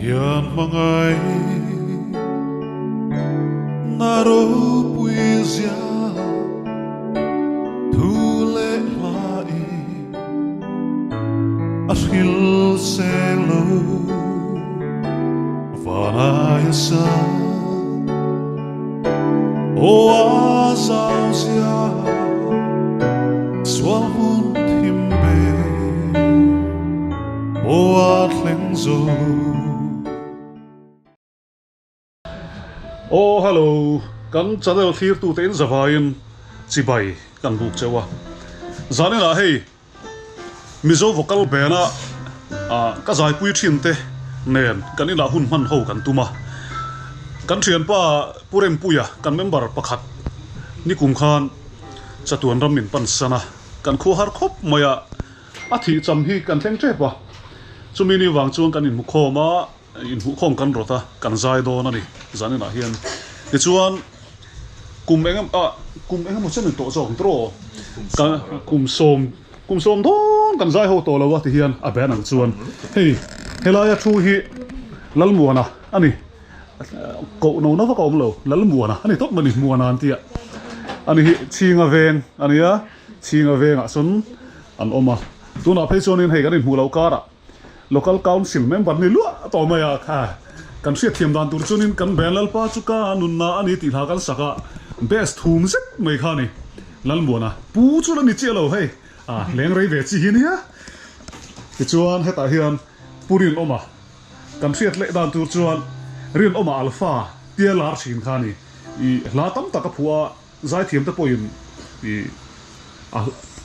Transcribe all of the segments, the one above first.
hiền mangai naro puizia thule lai ashil selo vanayasa o azausia swalhun himbe o atlengzo. Oh, hello. Kan channel thir tu ten zavain chibai kan buk chewa. Zani na hey. Mizo vocal bena ka zai pui thin te nen kan ila hun man ho kan tuma. Kan thian pa purem puya kan member pakhat ni kum khan chatuan ramin pan sana kan khu har khop maya athi cham hi kan thleng tre pa. Chumi ni wang chuang kan in mu khoma in hu khong kan rota kan zai do na ni zani na hian ti chuan kum engam mo chen to jong tro kan kum som don kan zai ho to lo wa ti hian a ban ang chuan hei helaya thu hi lalmuana ani ko no na va ko lo lalmuana ani tot mani muana an tia ani hi chinga veng ani ya chinga veng a sun an oma tuna phei chonin hei kan in hu lo kara local council member ni lua to maya kha kan sia thiam dan tur chunin kan belal pa chuka nunna ani ti thakal saka best thum zet mai kha ni lalmuana pu chu ni chelo hei leng rei ve chi hin ya ti chuan heta hian purin oma kan siat le dan tur chuan rin oma alpha tielar chin kha ni I la tam taka phua zai thiam ta poin I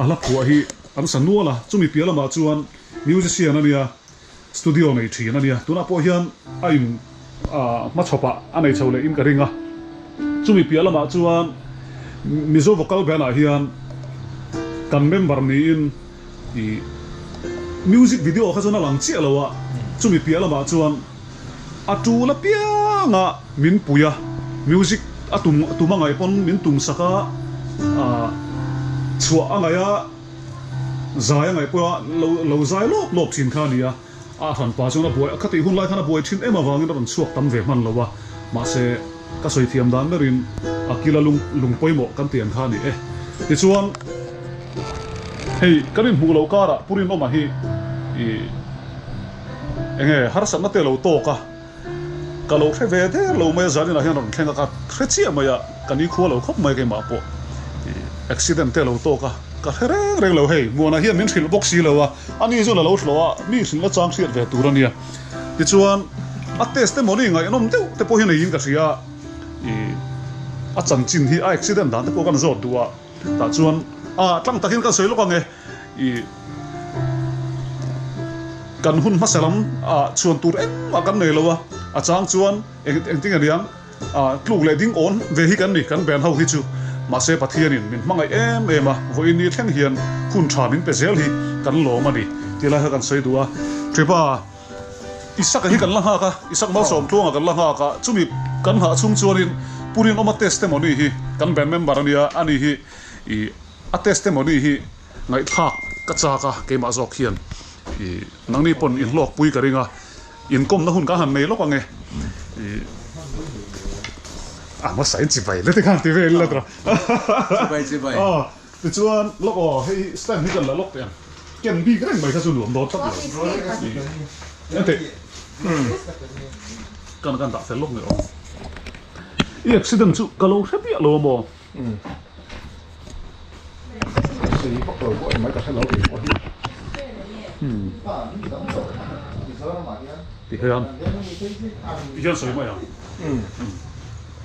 ala phua hi an sanuala chumi piala ma chuan musician ania studio nei thina ania tuna po hian aim ma chopa anei chole in ka ringa chumi piala ma chuan mizo vocal band a hian kan member ni in I music video kha chona lang chi alowa chumi piala ma chuan atula pianga min puya music atuma ngai pon min tum saka chua angaya zai ngai po lo zai lop chin kha nia han pa chona boy khati hun lai khana boy thin ema wangin ron chuak tam ve man lowa ma se ka soi thiam dan merin akila lung poimo kan tian kha ni ti chuan hei kanin hu lo kara purin oma hi enge har sa na te lo to ka lo the ve de lo me zani na hian ron thlenga ka threchi maya kani khu lo khop mai ke ma po accident te lo to ka reng lo hei muana hian min thil box si lo wa ani zo la lo thlowa mi thil la chang siat ve turania ti chuan a testimony ngai nom teu te po hian in ka sia a chan chin hi a accident dan te ko kan zo duwa ta chuan tlang takin kan soi lo ka nge kan hun masalam chuan tur a kan nei lo wa a chang chuan eng ting ariang tluk le ding on ve hi kan ni kan ben ho hi chu ma se pathianin min mangai ema voini thleng hian hun thamin pezel hi kan lo mani tila ha kan sei duwa tripa isak hi kan la ha ka isak mal som thunga kan la ha ka chumi kan ha chung chuanin purin oma testimony hi kan ben member ania ani hi a testimony hi ngai thak ka cha ka ke ma zok hian nangni pon in lok pui ka ringa in kom na hun ka han nei lo ka nge ma sai chi bai le te kan ti ve la tra chi bai ti chuan lok hei stand hi kan la lok ten ken bi greng bai ka chu nuam do thap lo ente kan ta fel lok ne accident chu ka lo hrepi lo mo si pak lo ko mai ka hello thì hơn dân soi mày à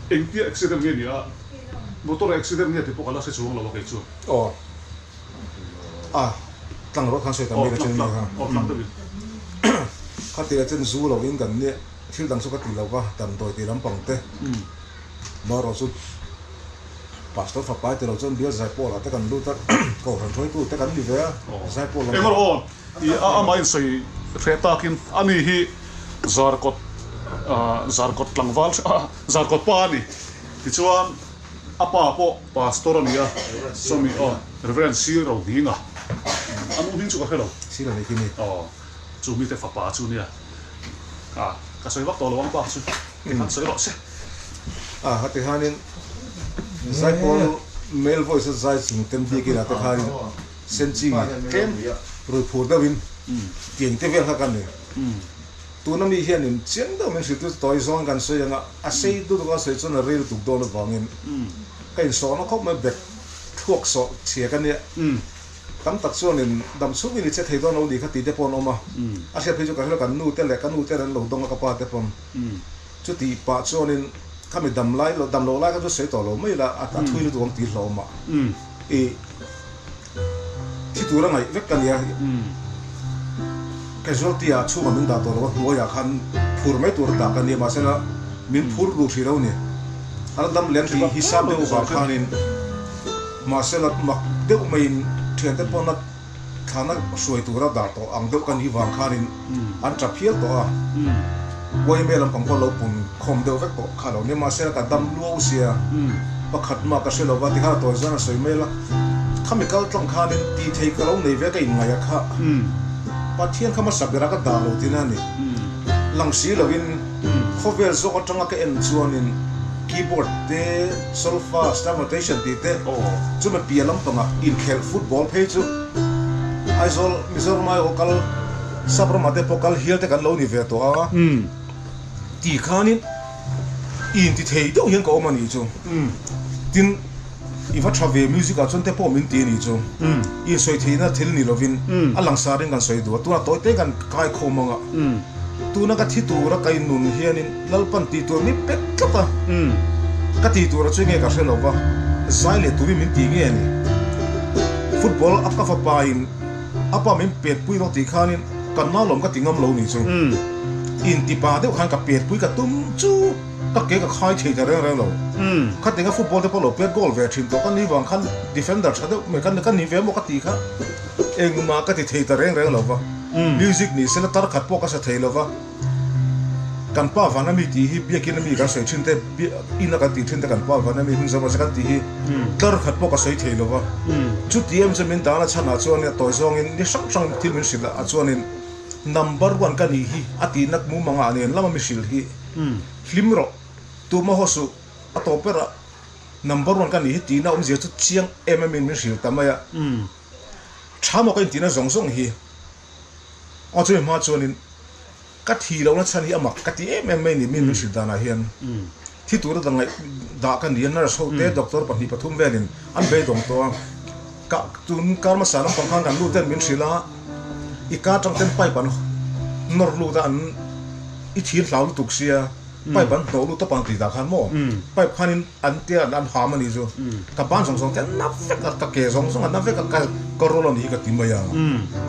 anh tiếc accident nghe nhỉ motor accident nghe thì bố cả là sẽ xuống là cái chuột tăng rồi khang soi tam cái chân này ha khát thì là chân du là viên gần nhé khi đang số cái tiền là quá tầm tuổi thì lắm bằng thế mà rồi số pastor pháp bài thì là chân biết giải phẫu là tất cả lưu tất cầu thần thôi tu tất cả đi về giải phẫu là em rồi thì mai soi phê ta kinh anh hi zarkot langwal zarkot pani ti chuan apa po pastor ania somi reverend sir ro hinga anu hin chu ka hello sila này kia chu mi te fa pa chu nia ka soi wak to lo wang pa chu kan soi lo se hati hanin zai pol male voice zai sing tem di ki la te kharin senchi ken roi phur da win tieng te vel ha kan ne tu na mi hian in chiang da men situ toy zong kan soi anga a sei du ka soi chon rel tu do na wangin kain so na khop ma bet thuak so chia kan ne tam tak chuan in dam chu ni che thei don lo ni kha ti te pon oma a se phe chu ka kan nu te le kan nu te ran lo dong ka pa te pon chu ti pa chuan in kami dam lai ka chu sei to lo mai la a thui lu dong ti lo ma e ti tu ra ngai vek kan ya casualty a chu ma min da to lo mo ya khan phur mai tur ta kan ni ma se na min phur lu thi ro ni ala dam len ti hisab de wa khanin ma se la mak de mai thian te pon na thana soi tu ra da to ang de kan hi wa khanin an tra phiel to a wai me lam pang ko lo pun khom de vek ko kha lo ni ma se ka dam lu sia pakhat ma ka se lo wa ti kha to zana soi me la chemical tlang khanin ti thei ka lo nei ve ka in ngai a kha pathian khama sabira ka da lo tinani langsi lovin khovel zo ka tanga ka en chuanin keyboard te solfa star notation ti te chuma pialam panga in khel football phe chu aizol mizor mai okal sabrama te pokal hial te kan lo ni ve to a ti khanin in ti thei do hian ko mani chu tin iwa thave music a chon te po min ti ni chu in soi theina thil ni lovin alang sarin kan soi du tu na toy te kan kai khomanga tu na ka thi tu ra kai nun hianin lalpan ti tu mi pek kapa ka ti tu ra chu nge ka hre wa zai le tu min ti nge ni football ap ka fa pa in apa min pet pui ro ti khanin kan na lom ka tingam lo ni chu in ti pa de khan ka pet pui ka tum chu ka ke ka khai thei da reng lo ka tenga football te polo pet goal ve thim to kan ni wang khan defender chade me kan ni ve mo ka ti kha eng ma ka ti thei da reng lo wa music ni sela tar khat po ka sa thei lo wa kan pa vana mi ti hi bia kin mi ka soi thin te ina ka ti thin te kan pa vana mi hung zama ka ti hi tar khat po ka soi thei lo wa chu ti em ze min da na chana chuan ne toy zong in ni sang sang til min sila a chuan in number 1 ka ni hi ati nak mu manga ne lama mi sil hi hlimro tu ma hosu atopera number 1 ka ni hi ti na je chu chiang min sil tamaya thamo ka ti na zong zong hi a chu ma chuan in ka thi lo na chan hi amak ka ti mai ni min sil dana hian thi tur da ngai da ka ni na so te doctor pani pathum velin an be dong to ka tun karma salam pangkhang kan lu ten min sila i ka tang ten pai pan nor lu da an i thil hlau lu tuksia pai ban no lu ta pang ti da khan mo pai khanin an tia an ha mani zo ka ban song song ten na fe ka ke song song na fe ka rolon hi ka ti maya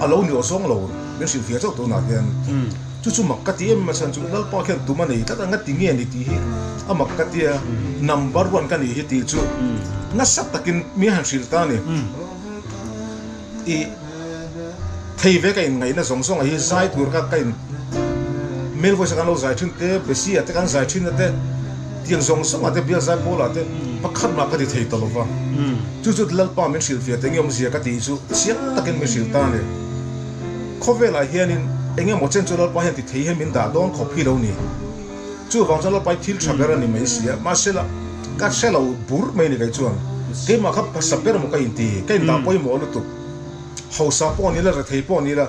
alo ni o song lo min sil fia to na hian chu mak ka ti em ma chan chu lal pa khen tu ma nei ta nga ti nge ni ti hi amak ka tia number 1 ka ni hi ti chu na sap takin mi han sil ta ni i thei ve ka in ngai na song song hi zai tur ka kain mel voice kan lo zai thin te besi ate kan zai thin te tiang song song ate bia zai bola te pakhat ma ka ti thei to lo wa chu chu lal pa min sil fia te ngom zia ka ti chu siak takin mi sil ta ni khovela hianin engem mo chen chu lal pa hian ti thei he min da don khopi lo ni chu wang cha lal pa thil thabera ni mai sia ma sela ka selo bur mai ni kai chuan ke ma kha saber mo ka in ti kai da poi mo lu tu hausa po ni la ra thei po ni la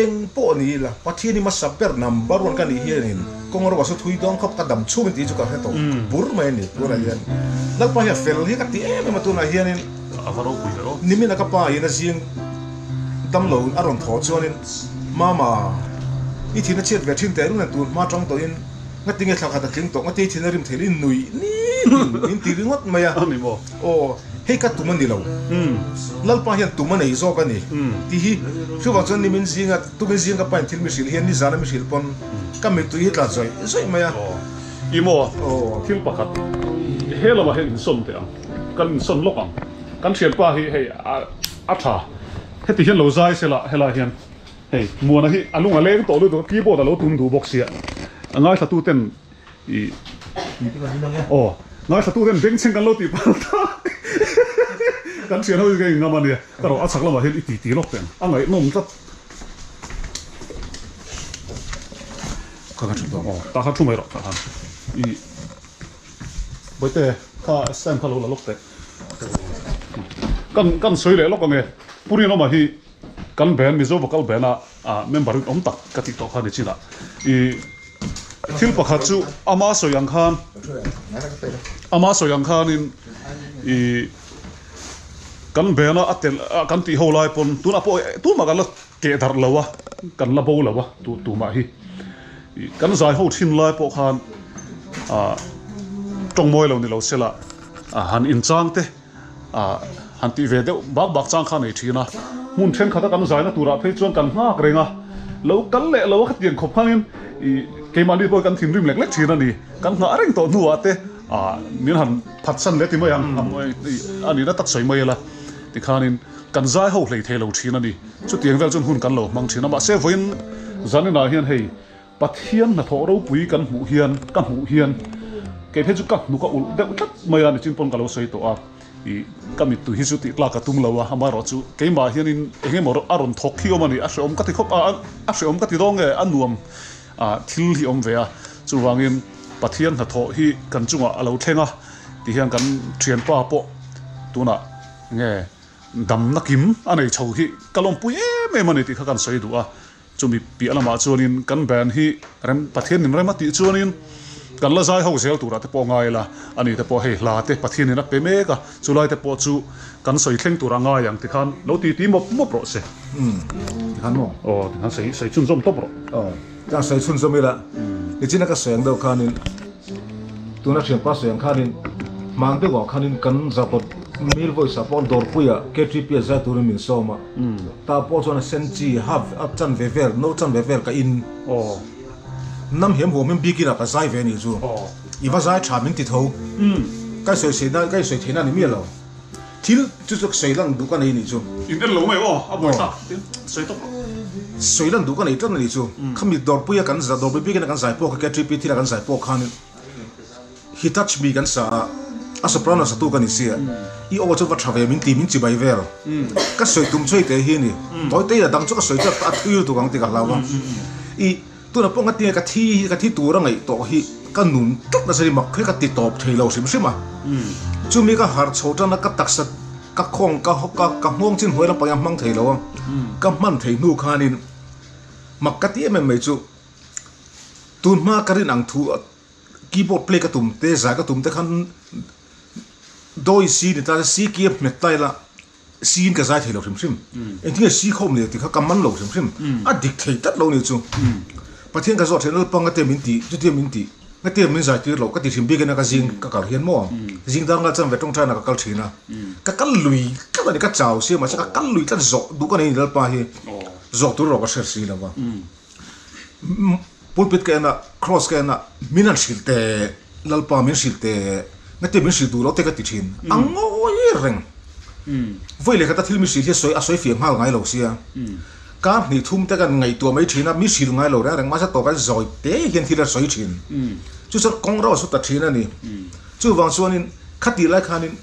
eng po ni la pathi ni ma saber number 1 ka ni hianin kongor wa su thui dong khop ka dam chu min ti chu ka he to bur mai ni pura hian lal pa hian fel hi ka ti ma tu na hianin avaro pui ro ni min ka pa ina jing dam lo aron tho chuanin mama i thina chet ve thin te ru na tu ma tong to in nga tinge thla kha ta tling to nga te thina rim thelin nui ni in ti ringot maya ani mo o hei ka tuman ni lo lal pa hian tuman ei zo ka ni ti hi chu wa chon ni min zinga tu min zinga pa thil mi sil hian ni zana mi sil pon ka mi tu hi tla zoi maya imo thil pakhat hela ma hen som te kan son lokam kan thian pa hi hei a tha heti hian lo zai sela hela hian hei muana hi alunga leng to lu to keyboard alo tum du box ya angai thatu ten i ngai thatu ten beng cheng kan lo ti pa ta kan thian ho ge ngama ni ka ro a chak lama hen i ti lok ten angai nom ta khang chu to ta kha thu mai ro ta han I boite kha sam kha lo la lok te kan soi le lok nge puri no ma hi kan ben mi zo vocal ben a member om tak ka ti to kha ni chila I thil pakhat chu ama soyang khan in I kan bena atel kan ti holai pon tuna po tu ma kan la ke dar lawa kan la bo lawa tu ma hi kan zai ho thin lai po khan tong moi lo ni lo sela han in chang te han ti ve de bak chang khan ei thina mun then khata kan zai na tura phei chuan kan ngak renga lo kan le lo khat yen khop khanin I ke mali bo kan thim rim lek lek thina ni kan nga reng to nu ate min han phat san le ti mai ang ani na tak soi mai la ti khanin kan zai ho hlei thelo thina ni chu tiang vel chun hun kan lo mang thina ma se voin zanina hian hei pathian na tho ro pui kan hu hian ke phe chu ka nu ka ul de tat mai ani chin pon ka lo soi to a I kamit tu hi chu ti tla ka tum lawa ama ro chu ke ma hian in enge mor aron thok hi omani a hreom ka ti khop a hreom ka ti dong e anuam thil hi om ve a chu wangin pathian na tho hi kan chunga alo thlenga ti hian kan thian pa po tuna nge dam na kim anei chho hi kalom pui me mani ti kha kan soi du a chumi pi alama chuanin kan ban hi rem pathian nim rem ati chuanin kan la zai ho zel tura te po ngai la ani te po hei la te pathian ina pe me ka chulai te po chu kan soi thleng tura nga yang ti khan lo ti mo pro se kan mo ti khan sei chun zom to pro ta sei chun zom ila ni china ka seng do khanin tuna thiam pa seng khanin mang te go khanin kan zapot mil voi sapon dor puya KTP za tur min soma ta po chona senchi have up chan vevel no chan vevel ka in nam hiam ho men bigina ka zai ve ni chu I va zai tha min ti tho ka soi se na ka soi thena ni mi lo thil chu chu soi lang du ka nei ni chu in el lo mai a boy ta soi to soi lang du ka nei tan ni chu khami dor puya kan za dor bigina kan zai po ka KTP thila kan zai po khan he touch me kan sa a soprano sa tu kan ni sia I o chu va thave min ti min chi bai ver ka soi tum choi te hi ni toi te da dang chu ka soi cha ta thu tu kang ti ka lawa I tu na ponga tia ka thi tu ra ngai to hi ka nun tuk na sari mak ka ti top thei lo sim sima chu mi ka har chota na ka taksat ka khong ka hok ka mong chin hoi la pa yang mang thei lo ka man thei nu khanin mak ka ti em mai chu tun ma ka rin ang thu keyboard play ka tum te za ka tum te khan doi si ni ta si ki met tai la sin ka za thei lo sim en ti si khom ni ti kha ka man lo sim a dik thei tat lo ni chu pathian ka zot thenal panga te min ti chu te min ti na te min zai ti lo ka ti thim bi na ka jing ka kal hian mo jing dang la cham ve tong thana ka kal thina ka kal lui ka ni ka chau se ma ka kal lui tan zo du ka ni dal pa hi zo tu ro ka ser si la ba pulpit ka na cross ka na minan silte lalpa min silte na te min sil du lo te ka ti thin angoi reng voi le ka ta thil mi sil hi soi fi ngal ngai lo sia ka ni thum te kan ngai tu mai thina mi sil ngai lo ra rang ma sa to ka zoi te hian thila soi thin chu sa kong ro su ta thina ni chu wang chuanin khati lai khanin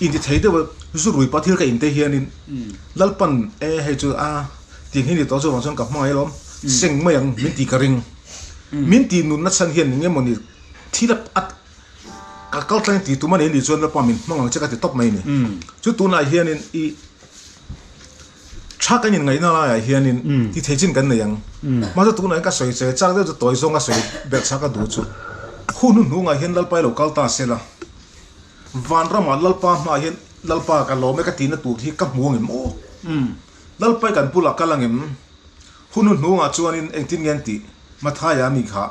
in ti thei de zu rui pa thil ka in te hianin lalpan he chu a ting hi ni to chu wang chuan ka mai lom seng mai ang min ti ka ring min ti nun na san hian nge moni thila at ka kal tlang ti tu man ni chuan la pa min mangang che ka ti top mai ni chu tu na hianin I cha ka nin ngai na la hianin ti thejin kan na yang ma chu tu na ka soi che chak de chu toi song ka soi ber cha ka du chu hun nu nga hian lal pai lo kal ta se la van ra ma lal pa ma hian lal pa ka lo me ka ti na tu hi ka muang em o lal pai kan pula ka lang em hun nu nga chuanin engtin ngen ti ma tha ya mi kha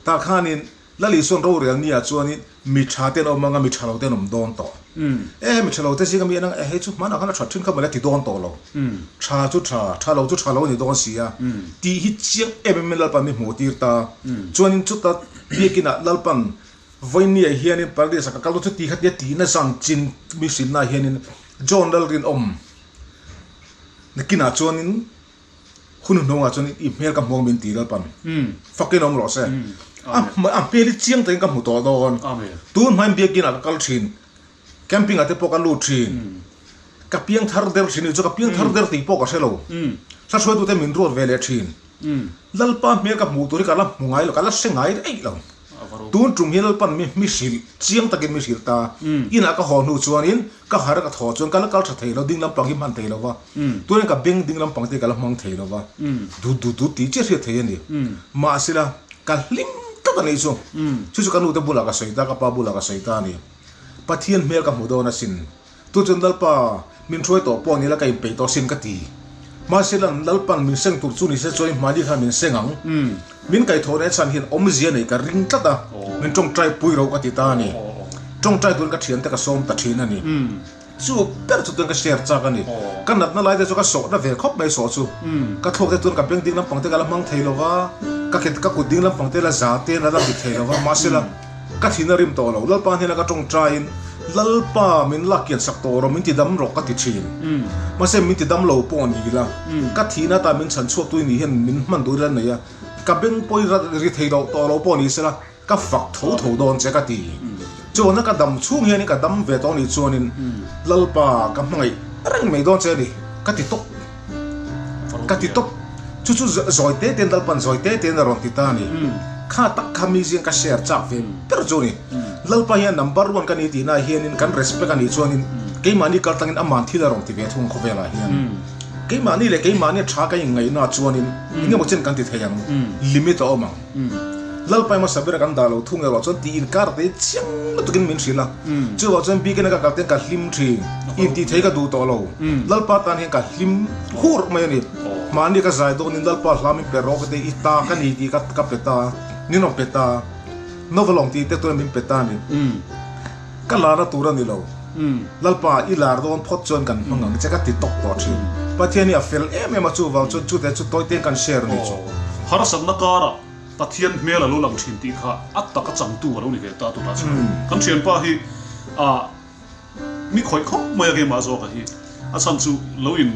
ta khanin lali son ro real ni a chuanin mi tha ten o manga mi thalo ten om don to mi thalo te si ka mi nang he chu mana kana that thin ka ma la ti don to lo tha lo ni don sia ti hi chiang em lal pa mi mo tir ta chuanin chu ta biekina lalpan voini a hianin parde sa ka kalu chu ti khat ti na sang chin mi sin na hianin john dal rin om nakina chuanin hun no nga chuanin I mel ka mong min ti lalpan fakin om ro se am peli chiang te ka mu to don tun mai biekina ka kal thin camping ate po ka lu thin ka piang thar der thin chu ka piang thar der ti po ka selo sa choi tu te min ro vele thin lalpa me ka mu tori kala mungai lo kala sengai ei lo tun tum hi lalpan mi sil chiang takin mi sil ta ina ka hon hu chuanin ka har ka tho chuan kala kal tha thei lo ding lam pang hi man thei lo wa tuan ka beng ding lam pang te kala mang thei lo wa du ti che che thei ni ma sila ka lim ta ka nei chu chu ka nu te bula ka soita ka pa bula ka soita ni pathian mel ka mu do na sin tu chun lalpa min throi to po ni la kai pe to sin ka ti ma silan lalpan min seng tur chu ni se choi mali kha min sengang min kai thore chan hin om zia nei ka ring tlata min tong trai pui ro ka ti ta ni tong trai tun ka thian te ka som ta thin ani chu per chu tun ka share cha ka ni kan nat na lai de chu ka so na ve khop mai so chu ka thok te tun ka beng ding lam pang te ka la mang thei lo wa ka khet ka ku ding lam pang te la za te na la bi thei lo wa ma sila ka thina rim to lo lalpa ni la ka tong trai in lalpa min lakian sak to ro min ti dam ro ka ti thin ma se min ti dam lo po ni la ka thina ta min chan chuak tu ni hen min man du ran ya ka beng poi ra ri thei do to lo po ni se la ka fak tho don che ka ti chu na ka dam chung he ni ka dam ve to ni chuanin lalpa ka mai rang mai don che ni ka ti tok chu zoi te ten dal pan zoi te ten ron ti ta ni kha tak khami jing ka share chak ve per chu ni lalpa hian number 1 kan ni ti na hian in kan respect ani chuanin ke mani kal tangin aman thila rong ti ve thung kho vela hian ke mani le ke mani tha ka ngai na chuanin inge mo chen kan ti thayang limit o mang lalpa ma sabira kan dalo thung ro chon ti in kar te chang tukin min sila chu wa chon bi ke na ka ten ka hlim thi in ti thei ka du to lo lalpa tan hian ka hlim hur mai ni mani ka zai do nin lalpa hlami pe ro ka te ita ka ni ti ka peta ni no peta novelong ti te to min peta ni ka la na tura ni lo lalpa ilar don phot chon kan mangang che ka ti tok to thi pathian ya fel em ma chu wa chu te chu toy te kan share ni chu har sam na kara pathian mela lo lang thin ti kha atta ka chang tu lo ni ve ta tu na chu kan thian pa hi mi khoi khop mai ge ma zo ka hi a chan chu lo in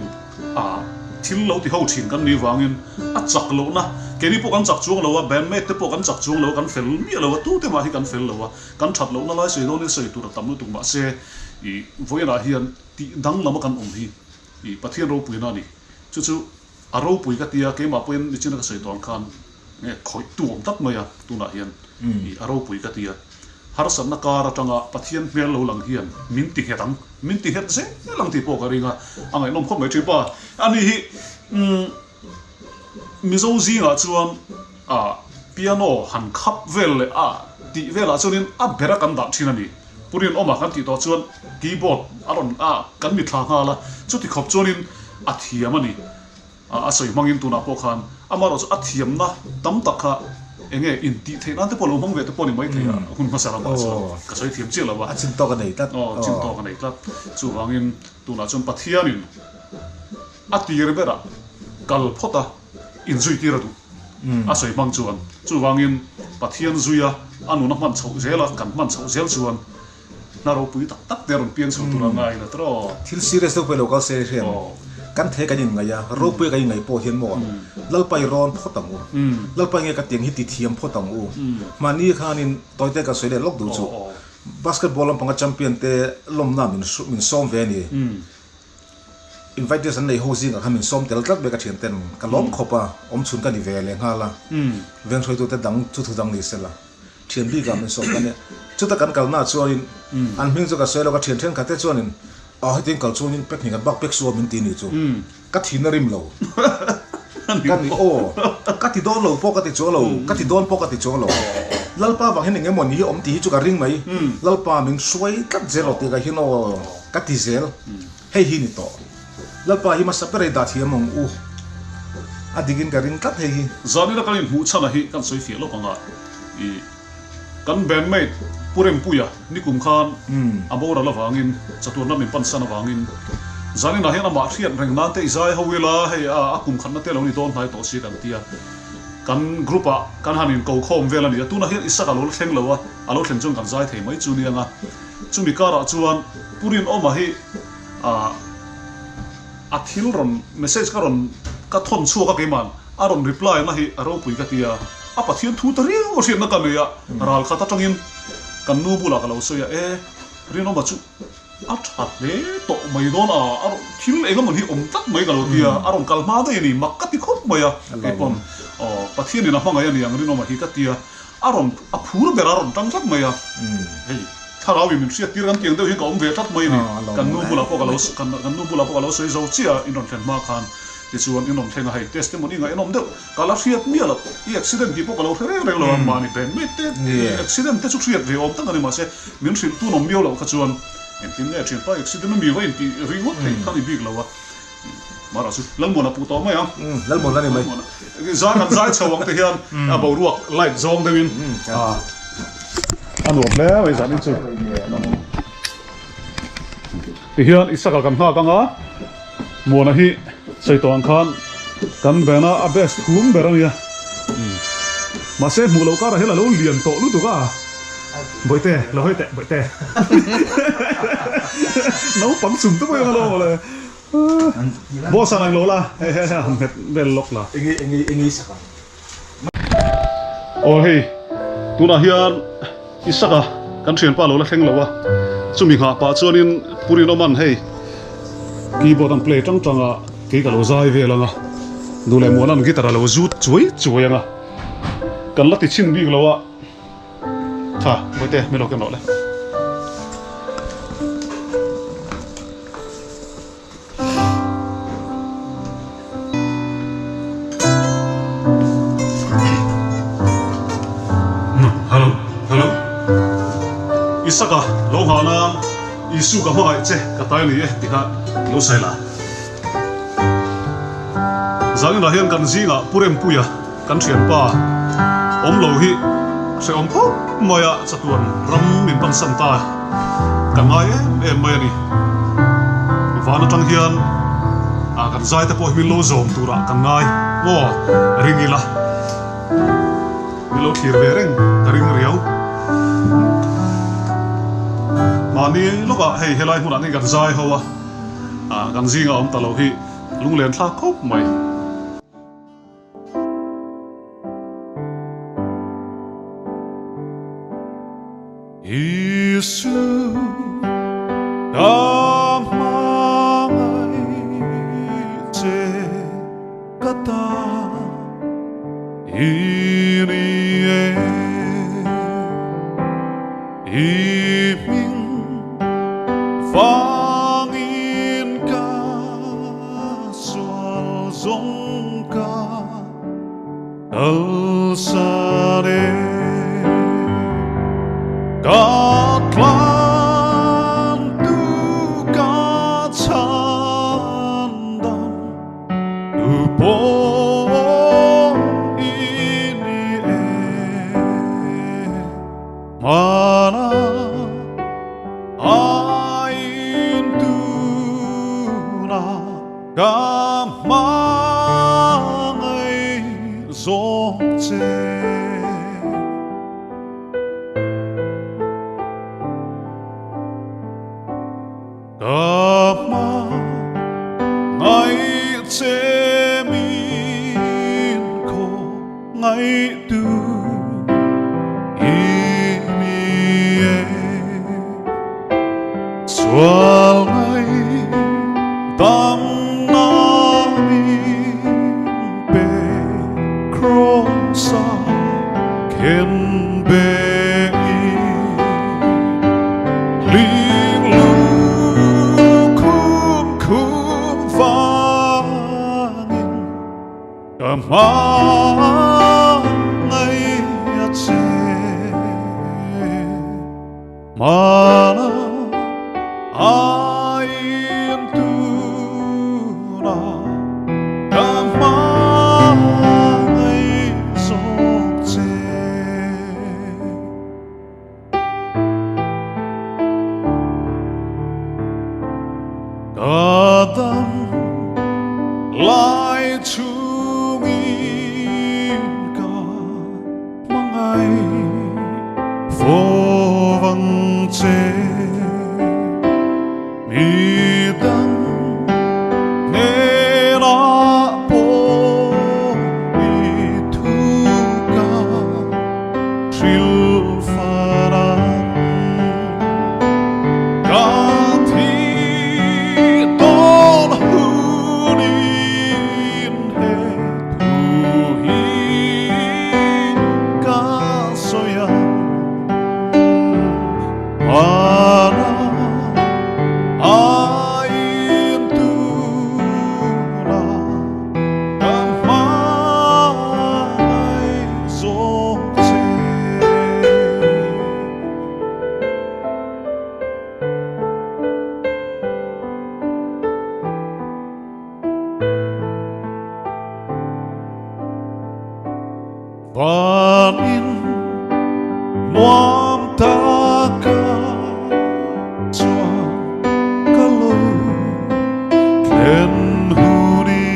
thil lo ti ho thin kan ni wangin a chak lo na ke ni po kan chak chuang lo wa ban me te po kan chak chuang lo kan fel mi lo tu te ma hi kan fel lo wa kan that lo na lai sei do ni sei tu ra tam lu tu ma se I voina hian ti dang lama kan hi I pathian ro pui na ni chu a ro pui ka tia ke ma poin ni china ka sei tong khan nge khoi tuam tak maya tu na hian I a ro pui ka tia har sam na kara tanga pathian mel lo lang hian min ti het se lang ti po ka ringa angai nom khom mai thi pa ani hi mizo zinga chuan piano han khap vel le ti vela chunin a bera kan da thina ni purin oma kan ti to chuan keyboard aron kan mi thla nga la chu ti khop chuanin a thiam ani a soi mangin tuna po khan amaro chu a thiam na tam tak kha enge in ti theina te polo mong ve te poni mai theya hun ma sara ma chu ka soi thiam chila wa chin to ka nei tat chin to ka nei tat chu wangin tuna chun pathianin a tir bera kal phota in zui ti ra du a soi mang chuan chu wangin pathian zuya anu na man chho zela kan man chho zel chuan na ro pui tak teron pian chu tu ngai na tro thil serious to pe local se hian kan the ka nin ngaya ro pui ka ngai po hian mo lalpai ron photang u lalpai nge ka tiang hi ti thiam photang u mani khanin toite ka soile lok du chu basketball am panga champion te lom na min som ve ni invitation nei hosing ka min som tel tlak be ka thian ten ka lom khopa om chun ka ni ve le ngala ven thoi tu te dang chu thu dang ni sela thian bi ga min som ka ne chu ta kan kal na chuanin an hming chu ka soilo ka thian then ka te chuanin hiting kal chuanin pek ni kan bak pek suwa min ti ni chu ka thina rim lo kan ni ka ti don lo po ka ti chu lo ka ti don po ka ti chu lo lalpa wang hen nge mon hi om ti chu ka ring mai lalpa min suai kat zelo ti ka hino ka ti zel hei hi ni to lalpa hi ma sapere da thi among adigin ka ring kat hei hi zani la kan hu chana hi kan soi fi lo panga I kan bandmate purem puya ni kum khan abora la wangin chatur na min pan sana wangin zani na hena ma thian reng nan te izai hawila hei a kum khan na te lo ni don hai to si kan tia kan grupa kan hanin ko khom vela ni tu na hi isa ka lo thleng lo wa alo thleng chung kan zai thei mai chu ni anga chumi kara chuan purin oma hi a thil ron message ka ron ka thon chu ka ke man aron reply na hi aro pui ka tia a pathian thu tari o sian na kan ya ral khata tangin kan nu bula ka lo so ya rino ma chu a that le to mai don a thil ega man hi tak mai galo tia aron kalma de ni makati khop maya ke pon pathian ni na hanga ya ni ang rino ma hi ka tia aron a phur ber aron tang sak maya hei tharawi min sia tir kan tiang de hi ka ve tat mai ni kan nu bula po galo kan nu bula po galo sei zo chia in ron thlen ma khan ti chuan in rom thenga hai testimony nga enom deuh kala hriat mi ala I accident hi po kalo re lo ma ni ben me te accident te chu hriat ve om tak ani ma se min hrim tu nom mio lo kha chuan en tin ne thin pa accident mi vai ti ringot thei khani big lo wa mara su lalmona pu to mai lalmona ni mai za kan zai chawang te hian a bo ruak light zong dewin an ruak le mai zan chu ti hian isaka kan ha kanga mona hi Saiton Khan kan bena a best hum berania ma se mu lo ka ra hela lo lian to lu tu ka boite lo hoite boite no pam sum tu boy lo le bo sa nang lo la he met bel lok la engi saka oh hey tu na hian isaka kan thian pa lo la thleng lo wa chumi kha pa chuanin purin oman hey keyboard and play tang tanga cái lo zai ve langa du le mo nan guitar lo zut chuai anga kan la ti chin bi lo wa tha boite me lo kem lo le hello isaka lo hana isu ka ho ai che ka tai ni ti kha lo sai la zang na hian kan zinga purem puya kan thian pa om lo hi se om pho moya chatuan ram min pan sam ta kan ngai em mai ni vana tang hian a kan zai te po mi lo zom tura kan ngai mo ringila mi lo thir ve reng ring riau mani loka hei helai huna ni kan zai ho wa kan zinga om ta lo hi lunglen thla khop mai Isu damai je kata ini iming vangin ka sual zongka alsare Katlan tu kacandam upo ini mana ain tuna gamangai zokce Kama ngai che min ko ngai tu ini sual ngai tam na min pe krosa ken be Mangai ache mana ain tuna gamangai sokche kadam lai chu vô vắng Banin nuam taka chuan kalo ken huni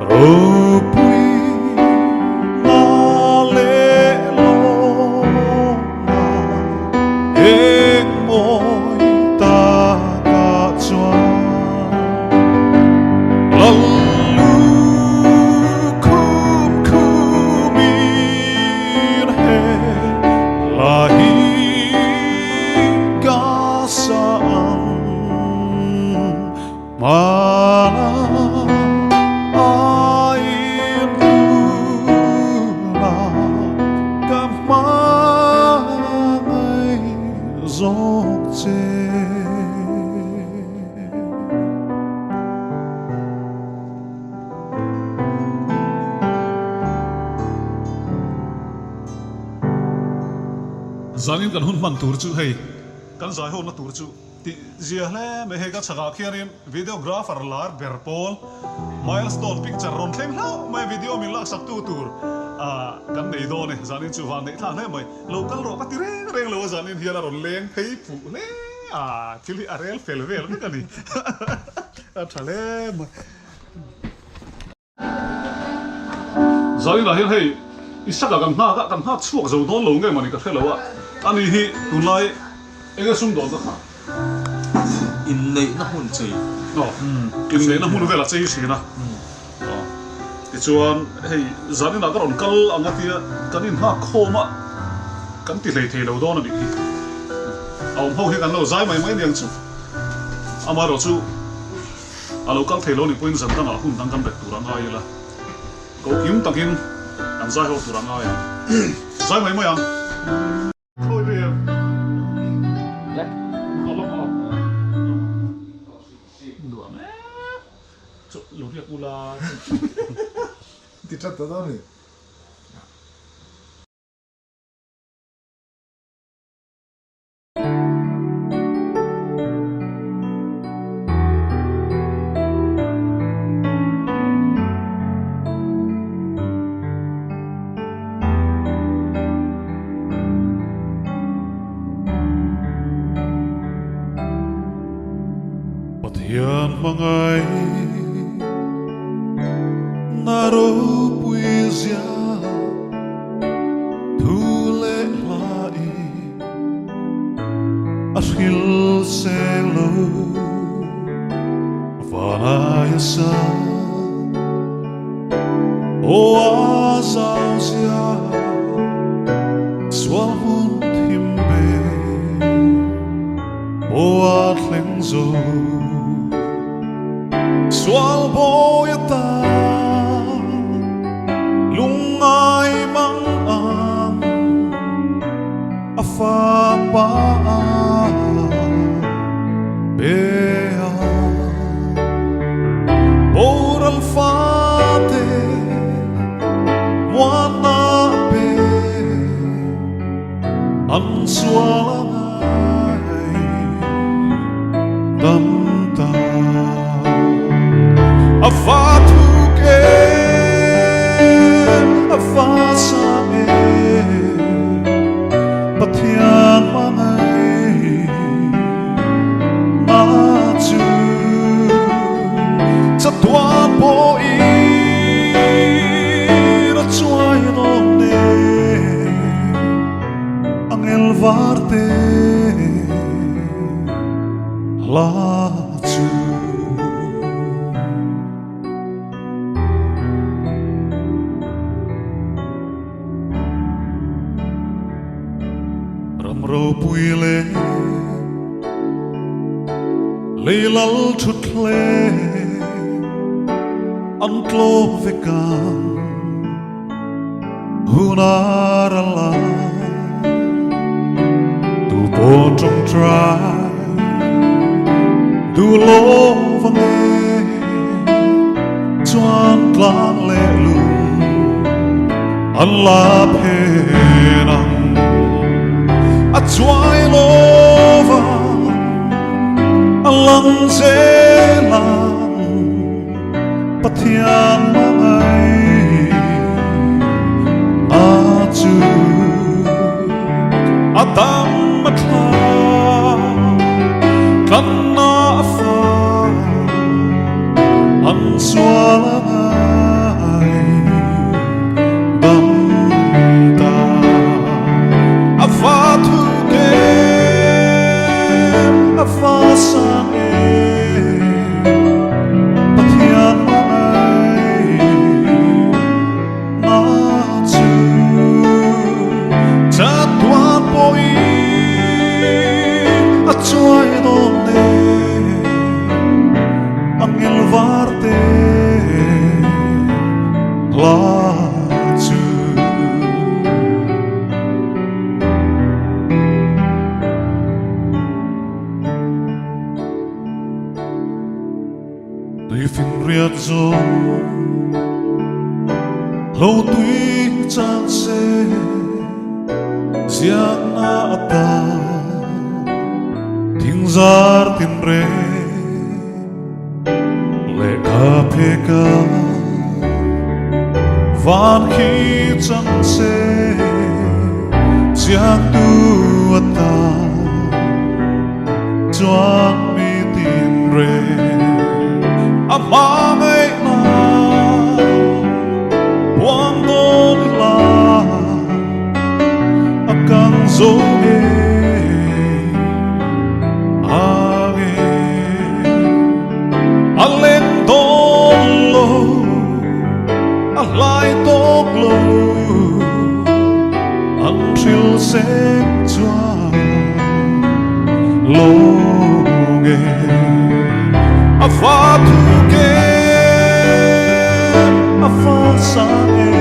ropui na le lo na ek moi taka chuan lalu kum kumin he lahi kasaan mana ain luna kamay zokche zanin kan hun man tur chu hei kan zai ho na tur chu ti zia hle me he ka chaka khianin videographer lar berpol milestone picture ron thleng hlau mai video min lak sak tu tur kan nei do ne zanin chu van nei tha hle mai local ro ka ti reng lo zanin hiala ron leng hei pu le thili arel felvel ka kani thale zanin la hei isaka kan ha chuak zo don lo nge mani ka thelo wa ani hi tunlai ega sum do da kha in nei na hun chei in nei na hun vela chei sina ti chuan hei zanin a garon kal anga tia kanin ha khoma kan ti hlei thelo do na bi au ho hi kan lo zai mai niang chu amaro chu alo kal thelo ni point zan dang a hun dang kan bek turang ai la ko kim takin an zai ho turang ai zai mai yang thôi về đùa mẹ lối việc là ti chat ta da ni Yan mangai naro puisia thule lai ashil selo vanayasa o azausia swalhun himbe o atlengzo Swal boyata lungay mang ang afapa bea boral fate wana be an swalangay damta Afatuke, afasame, patian mangai, maju, satuan poi, racuai donde, angel varte, laju. Ramro puile leilal thutle antlo vekan hunarala tu potong try du lo vange chuan tlang le lu an la phenang a chuai lova a lang se lang pathian mangai la chu tuy phiền riết rồi lâu tuy chẳng sẽ giang na ta tiếng zar tin re le ka pheka van khi chẳng sẽ giang tu ta choang mi tin re ama mai na buang don la akang zo e age alen don lo alai tok lo an thil sek chua lo ge a fa tu ge a fa sa e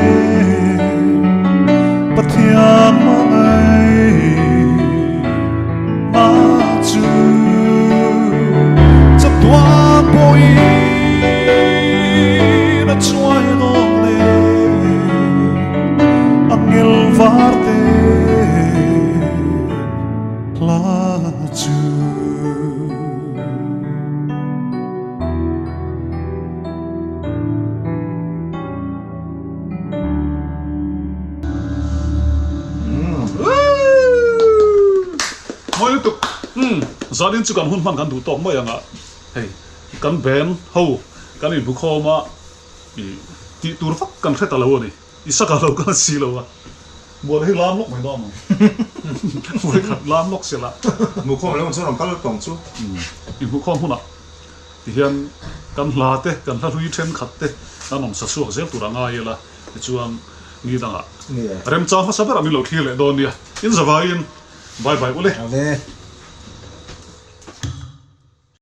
pathian mai ma chu cha tua boi na chuai no le angel varte la chu moi tu zanin chu kan hun man kan du tok mai anga hei kan ben ho kan in bu khoma ti tur fak kan kheta lo ni isaka lo kan si lo wa mo le lam lok mai do mo mo le lam lok se la một con lấy một số lòng cắt tổng số in bu khom huna ti hian kan hla te kan hla hui then khat te kan om sa suak zel turanga yela chuan ni danga nè rem cha ha saber ami lo thile do nia in zawain bye bye ule về